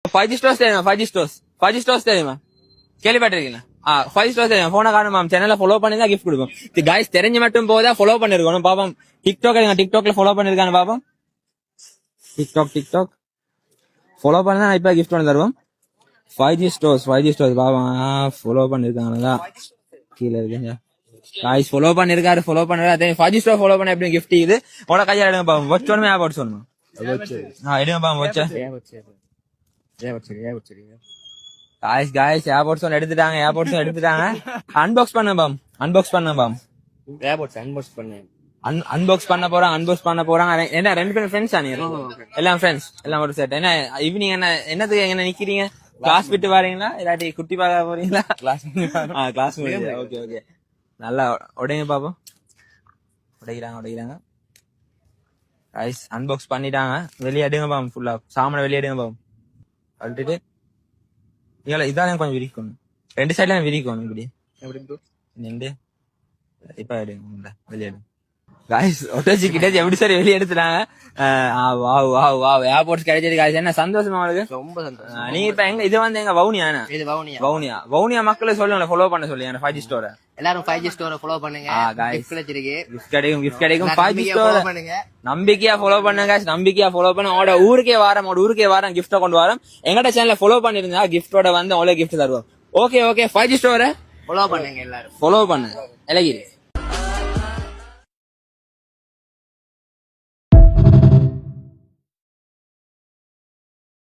5G stores தெரியுமா? 5G stores தெரியுமா? கேள்விப்பட்டிருக்கீங்களா? 5 ஸ்டோர்ஸ் தெரியும். போன காரணம் மேம் சேனலை ஃபாலோ பண்ணி தான் கிஃப்ட் கொடுப்போம். இது கைஸ் தெரிஞ்சு மட்டும் போதா ஃபாலோ பண்ணிருக்கணும் பாப்போம். டிக்டாக்ல ஃபாலோ பண்ணிருக்கானு பாப்போம். டிக்டாக் ஃபாலோ பண்ணா நான் இப்ப கிஃப்ட் பண்ணி தருவோம். 5G ஸ்டோர்ஸ் பாப்போம். ஃபாலோ பண்ணிருக்காங்களா? கீழ இருக்குங்க. கைஸ் ஃபாலோ பண்ணிருக்காரு. 5G ஸ்டோர் ஃபாலோ பண்ண எப்படி கிஃப்ட் இது? உன கையால எடுங்க பாப்போம். வாட்ச் ஒன்னு ஆப் சொல்லணும். எடுங்க பாப்போம் வாட்ச். காய்ஸ் ஏர்போர்ட்ஸ் எடுத்துட்டாங்க. அன்பாக்ஸ் பண்ண பாம். அன்பாக்ஸ் பண்ண போறாங்க. என்ன ரெண்டு பேரும் ஃப்ரெண்ட்ஸ் ஆனீங்க? எல்லாம் ஃப்ரெண்ட்ஸ், எல்லாம் ஒரு செட். என்ன ஈவினிங் என்னத்துக்கு எங்க நிக்கிறீங்க? கிளாஸ் விட்டு வரீங்களா இல்லாட்டி குட்டி பார்க்க போறீங்களா? கிளாஸ் ஓகே நல்லா உடைங்க பாப்போம். உடைக்கிறாங்க. காய்ஸ் அன்பாக்ஸ் பண்ணிட்டாங்க. வெளியே எடுங்க பாம். ஃபுல்லா சாமான வெளியே எடுங்க பாம். அழுட்டுட்டு இதான் கொஞ்சம் விரிக்கணும். ரெண்டு சைட்ல விரிக்கணும். இப்படி நின்று இப்ப எடுங்க வெளியே. காய்ஸ் ஒட்டோச்சி கிட்ட எப்படி சார் வெளியே எடுத்துட்டாங்க. ஏர்போர்ட்ஸ் கிடைச்சது காய்ஸ். என்ன சந்தோஷமா உங்களுக்கு? ரொம்ப சந்தோஷம். நீங்க இப்ப எங்க இது வந்து எங்க வவுனியா மக்களை சொல்லுங்க ஃபாலோ பண்ண சொல்லி 5G ஸ்டோரை. எல்லாரும் 5G ஸ்டோரை ஃபாலோ பண்ணுங்க. கிஃப்ட் கிடைக்கும் 5G ஸ்டோரை நம்பிக்கையா ஃபாலோ பண்ணுங்க. நம்பிக்கையா ஃபாலோ பண்ண உங்களோட ஊருக்கே வாரம் கிஃப்ட கொண்டு வரோம். எங்கட சேனல்ல ஃபாலோ பண்ணிருந்தா கிஃப்டோட வந்து உங்களுக்கு கிஃப்ட் தருவோம். ஓகே 5G ஸ்டோரை ஃபாலோ பண்ணுங்க. எல்லாரும் ஃபாலோ பண்ணுங்க. இலகிரி